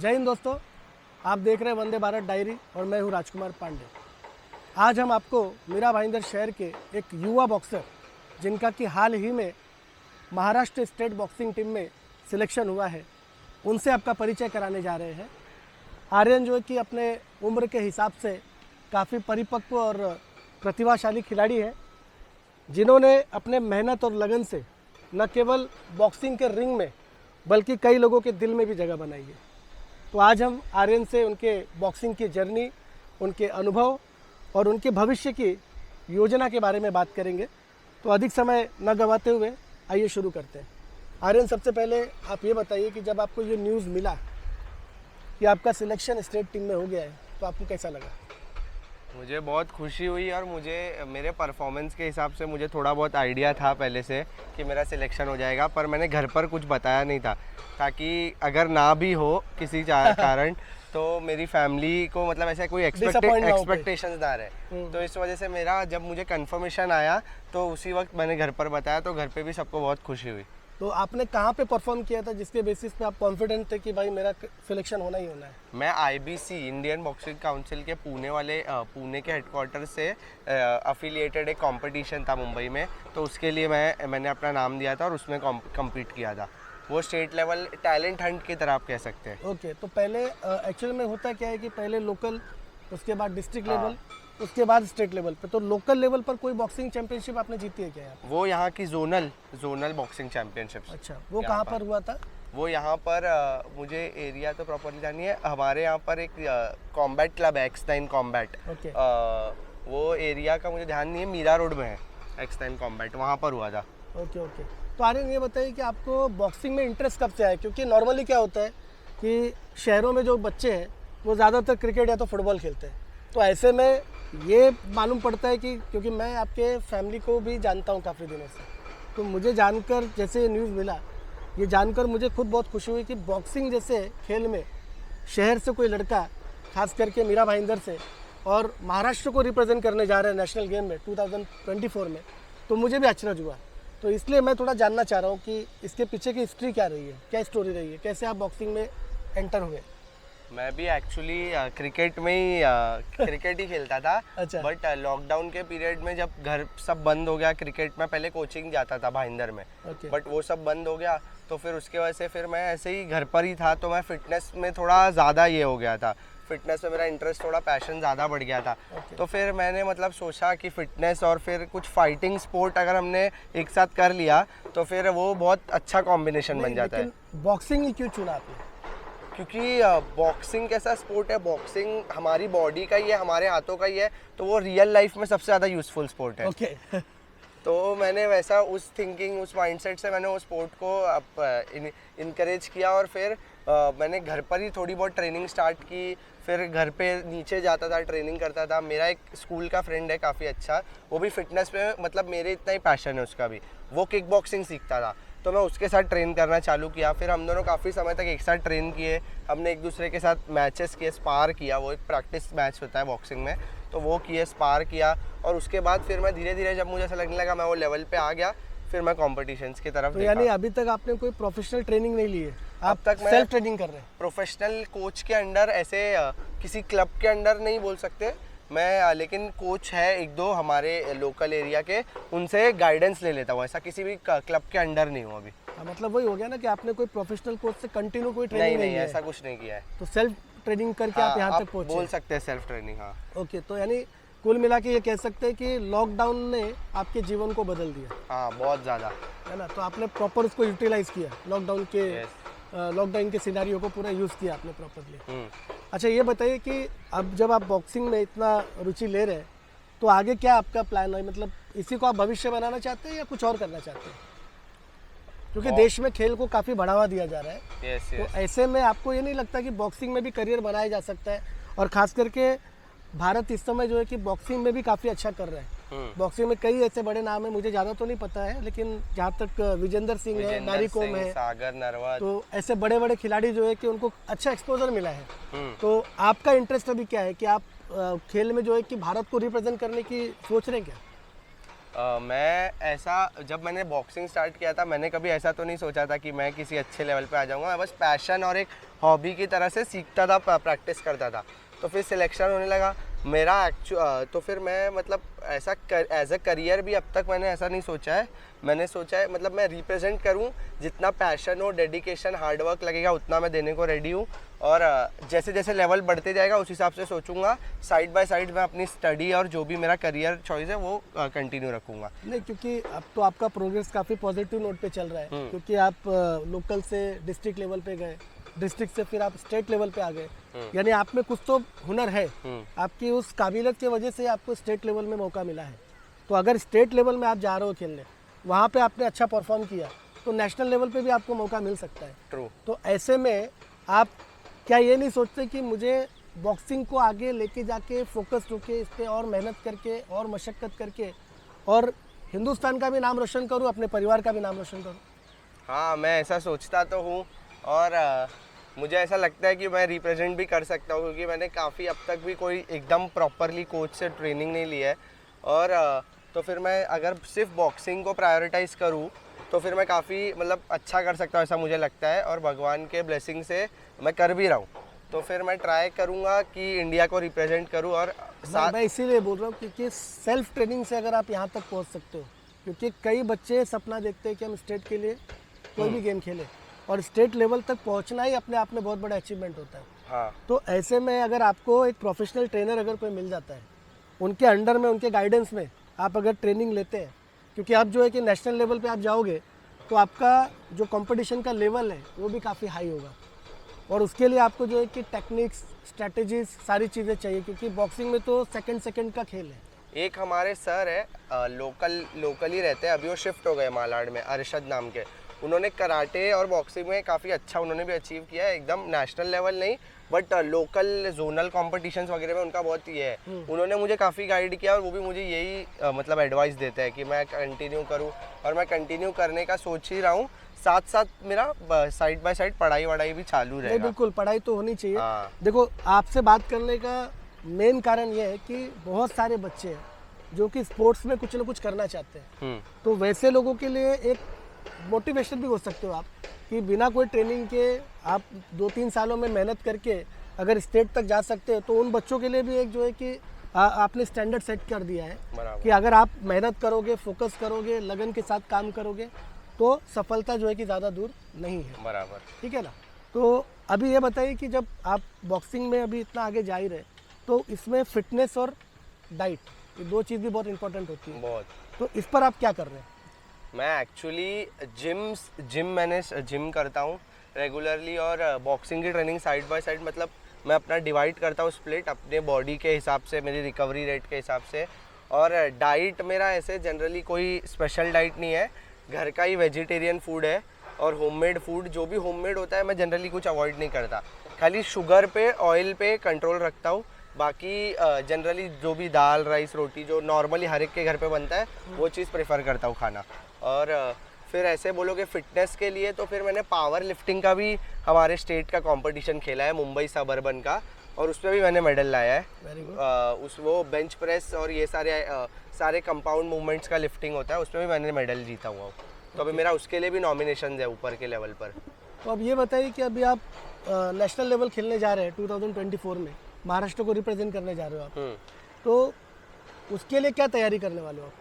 जय हिंद दोस्तों, आप देख रहे हैं वंदे भारत डायरी और मैं हूं राजकुमार पांडे। आज हम आपको मीरा भाईंदर शहर के एक युवा बॉक्सर जिनका कि हाल ही में महाराष्ट्र स्टेट बॉक्सिंग टीम में सिलेक्शन हुआ है, उनसे आपका परिचय कराने जा रहे हैं। आर्यन जो है कि अपने उम्र के हिसाब से काफ़ी परिपक्व और प्रतिभाशाली खिलाड़ी है, जिन्होंने अपने मेहनत और लगन से न केवल बॉक्सिंग के रिंग में बल्कि कई लोगों के दिल में भी जगह बनाई है। तो आज हम आर्यन से उनके बॉक्सिंग की जर्नी, उनके अनुभव और उनके भविष्य की योजना के बारे में बात करेंगे। तो अधिक समय न गंवाते हुए आइए शुरू करते हैं। आर्यन, सबसे पहले आप ये बताइए कि जब आपको ये न्यूज़ मिला कि आपका सिलेक्शन स्टेट टीम में हो गया है, तो आपको कैसा लगा? मुझे बहुत खुशी हुई और मुझे मेरे परफॉर्मेंस के हिसाब से मुझे थोड़ा बहुत आइडिया था पहले से कि मेरा सिलेक्शन हो जाएगा, पर मैंने घर पर कुछ बताया नहीं था ताकि अगर ना भी हो किसी कारण तो मेरी फैमिली को मतलब ऐसा कोई एक्सपेक्टेशंस ना रहे। तो इस वजह से मेरा जब मुझे कंफर्मेशन आया तो उसी वक्त मैंने घर पर बताया, तो घर पे भी सबको बहुत खुशी हुई। तो आपने कहाँ पे परफॉर्म किया था जिसके बेसिस पे आप कॉन्फिडेंट थे कि भाई मेरा सिलेक्शन होना ही होना है? मैं IBC इंडियन बॉक्सिंग काउंसिल के पुणे के हेडक्वार्टर से अफिलिएटेड एक कंपटीशन था मुंबई में, तो उसके लिए मैंने अपना नाम दिया था और उसमें कम्पीट किया था। वो स्टेट लेवल टैलेंट हंट की तरह आप कह सकते हैं। ओके, तो पहले एक्चुअल में होता क्या है कि पहले लोकल, उसके बाद डिस्ट्रिक्ट लेवल, उसके बाद स्टेट लेवल पे। तो लोकल लेवल पर कोई बॉक्सिंग चैंपियनशिप आपने जीती है क्या यहाँ? वो यहाँ की जोनल बॉक्सिंग चैंपियनशिप। अच्छा, वो कहाँ पर हुआ था? वो यहाँ पर मुझे एरिया तो प्रॉपरली जानी है। हमारे यहाँ पर एक कॉम्बैट क्लब है, X9 कॉम्बैट। ओके। वो एरिया का मुझे ध्यान नहीं है, मीरा रोड में है X9 कॉम्बैट, वहाँ पर हुआ था। Okay okay. तो आर्यन, ये बताइए कि आपको बॉक्सिंग में इंटरेस्ट कब से आया? क्योंकि नॉर्मली क्या होता है कि शहरों में जो बच्चे हैं वो ज़्यादातर क्रिकेट या तो फुटबॉल खेलते हैं। तो ऐसे में ये मालूम पड़ता है कि क्योंकि मैं आपके फैमिली को भी जानता हूँ काफ़ी दिनों से, तो मुझे जानकर, जैसे ये न्यूज़ मिला, ये जानकर मुझे खुद बहुत खुशी हुई कि बॉक्सिंग जैसे खेल में शहर से कोई लड़का, खास करके मीरा भाईंदर से, और महाराष्ट्र को रिप्रेजेंट करने जा रहे हैं नेशनल गेम में 2024 में, तो मुझे भी अचरज हुआ। तो इसलिए मैं थोड़ा जानना चाह रहा हूँ कि इसके पीछे की हिस्ट्री क्या रही है, क्या स्टोरी रही है, कैसे आप बॉक्सिंग में एंटर हुए? मैं भी एक्चुअली क्रिकेट में ही क्रिकेट ही खेलता था। अच्छा। बट लॉकडाउन के पीरियड में जब घर सब बंद हो गया, क्रिकेट में पहले कोचिंग जाता था भाईंदर में, बट वो सब बंद हो गया, तो फिर उसके वजह से फिर मैं ऐसे ही घर पर ही था, तो मैं फिटनेस में थोड़ा ज़्यादा ये हो गया था। फिटनेस में मेरा इंटरेस्ट, थोड़ा पैशन ज़्यादा बढ़ गया था। तो फिर मैंने मतलब सोचा कि फिटनेस और फिर कुछ फाइटिंग स्पोर्ट अगर हमने एक साथ कर लिया तो फिर वो बहुत अच्छा कॉम्बिनेशन बन जाता है। बॉक्सिंग ही क्यों चुना आपने? क्योंकि बॉक्सिंग कैसा स्पोर्ट है, बॉक्सिंग हमारी बॉडी का ही है, हमारे हाथों का ही है, तो वो रियल लाइफ में सबसे ज़्यादा यूजफुल स्पोर्ट है। ओके। तो मैंने वैसा उस थिंकिंग, उस माइंडसेट से मैंने वो स्पोर्ट को इनकरेज किया और फिर मैंने घर पर ही थोड़ी बहुत ट्रेनिंग स्टार्ट की। फिर घर पे नीचे जाता था, ट्रेनिंग करता था। मेरा एक स्कूल का फ्रेंड है काफ़ी अच्छा, वो भी फिटनेस पे, मतलब मेरे इतना ही पैशन है उसका भी, वो किक बॉक्सिंग सीखता था, तो मैं उसके साथ ट्रेन करना चालू किया। फिर हम दोनों काफ़ी समय तक एक साथ ट्रेन किए, हमने एक दूसरे के साथ मैचेस किए, स्पार किया। वो एक प्रैक्टिस मैच होता है बॉक्सिंग में, तो वो किए, स्पार किया। और उसके बाद फिर मैं धीरे धीरे, जब मुझे ऐसा लगने लगा मैं वो लेवल पे आ गया, फिर मैं कॉम्पिटिशन्स की तरफ तो यानी अभी तक आपने कोई प्रोफेशनल ट्रेनिंग नहीं ली है? अब तक मैं सेल्फ ट्रेनिंग कर रहे हैं? प्रोफेशनल कोच के अंडर, ऐसे किसी क्लब के अंडर नहीं बोल सकते मैं, लेकिन कोच है एक दो हमारे लोकल एरिया के, उनसे गाइडेंस ले लेता हूँ। ऐसा किसी भी क्लब के अंडर नहीं हूँ अभी। मतलब वही हो गया ना कि आपने कोई प्रोफेशनल कोच से कंटिन्यू कोई ट्रेनिंग नहीं, ऐसा कुछ नहीं किया है। तो सेल्फ ट्रेनिंग करके आप यहाँ तक पहुँचे? बोल सकते हैं सेल्फ ट्रेनिंग। हाँ। ओके, तो यानी कुल मिला के ये कह सकते हैं कि लॉकडाउन ने आपके जीवन को बदल दिया। हाँ, बहुत ज़्यादा, है ना? तो आपने प्रॉपर उसको यूटिलाइज किया, लॉकडाउन के सिनेरियो को पूरा यूज़ किया आपने प्रॉपरली। अच्छा, ये बताइए कि अब जब आप बॉक्सिंग में इतना रुचि ले रहे हैं, तो आगे क्या आपका प्लान है? मतलब इसी को आप भविष्य बनाना चाहते हैं या कुछ और करना चाहते हैं? क्योंकि देश में खेल को काफ़ी बढ़ावा दिया जा रहा है। तो ऐसे में आपको ये नहीं लगता कि बॉक्सिंग में भी करियर बनाया जा सकता है? और ख़ास करके भारत इस समय जो है कि बॉक्सिंग में भी काफ़ी अच्छा कर रहा है। बॉक्सिंग में कई ऐसे बड़े नाम है, मुझे ज़्यादा तो नहीं पता है, लेकिन जहाँ तक विजेंदर सिंह है, मैरी कॉम है, सागर नरवत, तो ऐसे बड़े बड़े खिलाड़ी जो है कि उनको अच्छा एक्सपोजर मिला है। तो आपका इंटरेस्ट अभी क्या है कि आप खेल में जो है कि भारत को रिप्रेजेंट करने की सोच रहे हैं क्या? मैं ऐसा जब मैंने बॉक्सिंग स्टार्ट किया था मैंने कभी ऐसा तो नहीं सोचा था कि मैं किसी अच्छे लेवल पे आ जाऊंगा। मैं बस पैशन और एक हॉबी की तरह से सीखता था, प्रैक्टिस करता था। तो फिर सिलेक्शन होने लगा मेरा तो फिर मैं मतलब ऐसा एज अ करियर भी अब तक मैंने ऐसा नहीं सोचा है। मैंने सोचा है मतलब मैं रिप्रेजेंट करूं, जितना पैशन हो, डेडिकेशन, हार्डवर्क लगेगा उतना मैं देने को रेडी हूं। और जैसे जैसे लेवल बढ़ते जाएगा उस हिसाब से सोचूंगा, साइड बाय साइड मैं अपनी स्टडी और जो भी मेरा करियर चॉइस है वो कंटिन्यू रखूंगा। नहीं, क्योंकि अब तो आपका प्रोग्रेस काफ़ी पॉजिटिव नोट पे चल रहा है, क्योंकि आप लोकल से डिस्ट्रिक्ट लेवल पे गए, डिस्ट्रिक्ट से फिर आप स्टेट लेवल पे आ गए, यानी आप में कुछ तो हुनर है। आपकी उस काबिलियत की वजह से आपको स्टेट लेवल में मौका मिला है। तो अगर स्टेट लेवल में आप जा रहे हो खेलने, वहाँ पे आपने अच्छा परफॉर्म किया तो नेशनल लेवल पे भी आपको मौका मिल सकता है। ट्रू। तो ऐसे में आप क्या ये नहीं सोचते कि मुझे बॉक्सिंग को आगे लेके जाके फोकस होके इस पर और मेहनत करके और मशक्क़त करके और हिंदुस्तान का भी नाम रोशन करूँ, अपने परिवार का भी नाम रोशन करूँ? हाँ, मैं ऐसा सोचता तो हूँ और मुझे ऐसा लगता है कि मैं रिप्रेजेंट भी कर सकता हूँ, क्योंकि मैंने काफ़ी अब तक भी कोई एकदम प्रॉपरली कोच से ट्रेनिंग नहीं ली है। और तो फिर मैं अगर सिर्फ बॉक्सिंग को प्रायोरिटाइज़ करूँ तो फिर मैं काफ़ी मतलब अच्छा कर सकता हूँ, ऐसा मुझे लगता है। और भगवान के ब्लेसिंग से मैं कर भी रहा हूँ। तो फिर मैं ट्राई करूँगा कि इंडिया को रिप्रेजेंट करूँ। और मैं इसीलिए बोल रहा हूँ क्योंकि सेल्फ ट्रेनिंग से अगर आप यहाँ तक पहुँच सकते हो, क्योंकि कई बच्चे सपना देखते हैं कि हम स्टेट के लिए कोई भी गेम खेलें, और स्टेट लेवल तक पहुँचना ही अपने आप में बहुत बड़ा अचीवमेंट होता है। हाँ। तो ऐसे में अगर आपको एक प्रोफेशनल ट्रेनर अगर कोई मिल जाता है, उनके अंडर में, उनके गाइडेंस में आप अगर ट्रेनिंग लेते हैं, क्योंकि आप जो है कि नेशनल लेवल पे आप जाओगे तो आपका जो कंपटीशन का लेवल है वो भी काफ़ी हाई होगा, और उसके लिए आपको जो है कि टेक्निक्स, स्ट्रेटजीज, सारी चीज़ें चाहिए, क्योंकि बॉक्सिंग में तो सेकंड का खेल है। एक हमारे सर है लोकल ही रहते हैं, अभी वो शिफ्ट हो गए मालाड में, अरशद नाम के। उन्होंने कराटे और बॉक्सिंग में काफ़ी अच्छा उन्होंने भी अचीव किया है, एकदम नेशनल लेवल नहीं बट लोकल जोनल कॉम्पिटिशन्स वगैरह में उनका बहुत ये है। उन्होंने मुझे काफ़ी गाइड किया और वो भी मुझे यही मतलब एडवाइस देते हैं कि मैं कंटिन्यू करूँ, और मैं कंटिन्यू करने का सोच ही रहा हूँ। साथ साथ मेरा साइड बाय साइड पढ़ाई वढ़ाई भी चालू रहेगा। बिल्कुल, पढ़ाई तो होनी चाहिए। हाँ। देखो, आपसे बात करने का मेन कारण ये है कि बहुत सारे बच्चे हैं जो कि स्पोर्ट्स में कुछ ना कुछ करना चाहते हैं। तो वैसे लोगों के लिए एक मोटिवेशन भी हो सकते हो आप, कि बिना कोई ट्रेनिंग के आप 2-3 सालों में मेहनत करके अगर स्टेट तक जा सकते हैं, तो उन बच्चों के लिए भी एक जो है कि आपने स्टैंडर्ड सेट कर दिया है कि अगर आप मेहनत करोगे, फोकस करोगे, लगन के साथ काम करोगे तो सफलता जो है कि ज़्यादा दूर नहीं है। बराबर। ठीक है ना? तो अभी ये बताइए कि जब आप बॉक्सिंग में अभी इतना आगे जा ही रहे, तो इसमें फिटनेस और डाइट, ये दो चीज़ भी बहुत इंपॉर्टेंट होती है। बहुत। तो इस पर आप क्या कर रहे हैं? मैं एक्चुअली जिम करता हूँ रेगुलरली, और बॉक्सिंग की ट्रेनिंग साइड बाय साइड, मतलब मैं अपना डिवाइड करता हूँ स्प्लिट अपने बॉडी के हिसाब से, मेरी रिकवरी रेट के हिसाब से। और डाइट मेरा ऐसे जनरली कोई स्पेशल डाइट नहीं है, घर का ही वेजिटेरियन फूड है। और होममेड फूड, जो भी होममेड होता है मैं जनरली कुछ अवॉइड नहीं करता, खाली शुगर पे, ऑयल पे कंट्रोल रखता हूँ। बाकी जनरली जो भी दाल, राइस, रोटी जो नॉर्मली हर एक के घर पे बनता है वो चीज़ प्रेफर करता हूँ खाना। और फिर ऐसे बोलोगे फिटनेस के लिए, तो फिर मैंने पावर लिफ्टिंग का भी हमारे स्टेट का कंपटीशन खेला है, मुंबई सबअर्बन का, और उसमें भी मैंने मेडल लाया है। Very good. वो बेंच प्रेस और ये सारे कंपाउंड मूवमेंट्स का लिफ्टिंग होता है, उसमें भी मैंने मेडल जीता हुआ हूँ। तो अभी मेरा उसके लिए भी नॉमिनेशन है ऊपर के लेवल पर। तो अब ये बताइए कि अभी आप नेशनल लेवल खेलने जा रहे हैं 2024 में, महाराष्ट्र को रिप्रेजेंट करने जा रहे हो आप, तो उसके लिए क्या तैयारी करने वाले हो आप?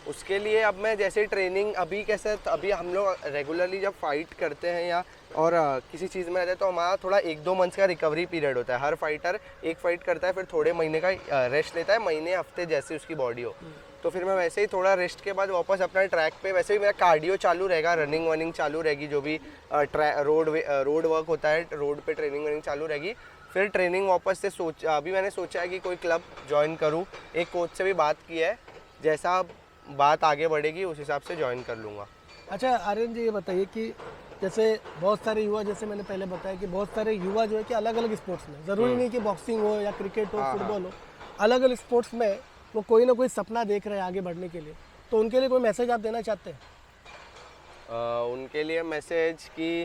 उसके लिए अब मैं जैसे ट्रेनिंग अभी हम लोग रेगुलरली जब फाइट करते हैं या और किसी चीज़ में रहते हैं, तो हमारा थोड़ा 1-2 मंथ्स का रिकवरी पीरियड होता है। हर फाइटर एक फाइट करता है, फिर थोड़े महीने का रेस्ट लेता है, महीने हफ्ते जैसे उसकी बॉडी हो। तो फिर मैं वैसे ही थोड़ा रेस्ट के बाद वापस अपना ट्रैक पे, वैसे भी मेरा कार्डियो चालू रहेगा, रनिंग वनिंग चालू रहेगी, जो भी रोड वर्क होता है, रोड पे ट्रेनिंग वनिंग चालू रहेगी। फिर ट्रेनिंग वापस से अभी मैंने सोचा है कि कोई क्लब ज्वाइन करूँ, एक कोच से भी बात की है, जैसा बात आगे बढ़ेगी उस हिसाब से ज्वाइन कर लूँगा। अच्छा आर्यन जी, ये बताइए कि जैसे बहुत सारे युवा, जैसे मैंने पहले बताया कि बहुत सारे युवा जो है कि अलग अलग स्पोर्ट्स में, ज़रूरी नहीं कि बॉक्सिंग हो या क्रिकेट हो, फुटबॉल हो, अलग अलग स्पोर्ट्स में वो कोई ना कोई सपना देख रहे हैं आगे बढ़ने के लिए, तो उनके लिए कोई मैसेज आप देना चाहते हैं? उनके लिए मैसेज कि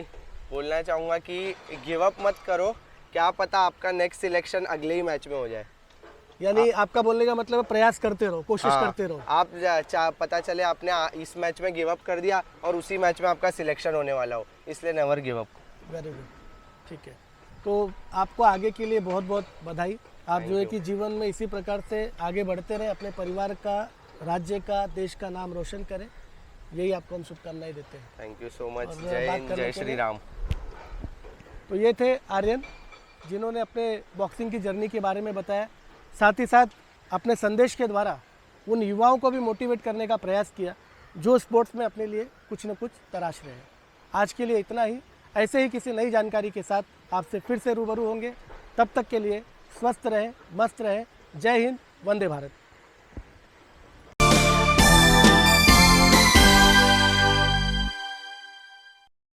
बोलना चाहूँगा कि गिव अप मत करो, क्या पता आपका नेक्स्ट सिलेक्शन अगले ही मैच में हो जाए। यानी आपका बोलने का मतलब है प्रयास करते रहो, कोशिश हाँ, करते रहो। आप पता चले आपने इस मैच में गिव अप कर दिया और उसी मैच में आपका सिलेक्शन होने वाला हो, इसलिए never give up. Very good, ठीक है। तो आपको आगे के लिए बहुत बहुत बधाई। आप जो है कि जीवन में इसी प्रकार से आगे बढ़ते रहें, अपने परिवार का, राज्य का, देश का नाम रोशन करें, यही आपको हम शुभकामनाएं देते हैं। Thank you so much. और जय बात हिंद, करने जय के श्री लिए- राम। तो ये थे आर्यन, जिन्होंने अपने बॉक्सिंग की जर्नी के बारे में बताया, साथ ही साथ अपने संदेश के द्वारा उन युवाओं को भी मोटिवेट करने का प्रयास किया जो स्पोर्ट्स में अपने लिए कुछ न कुछ तराश रहे हैं। आज के लिए इतना ही। ऐसे ही किसी नई जानकारी के साथ आपसे फिर से रूबरू होंगे। तब तक के लिए स्वस्थ रहें, मस्त रहें। जय हिंद, वंदे भारत।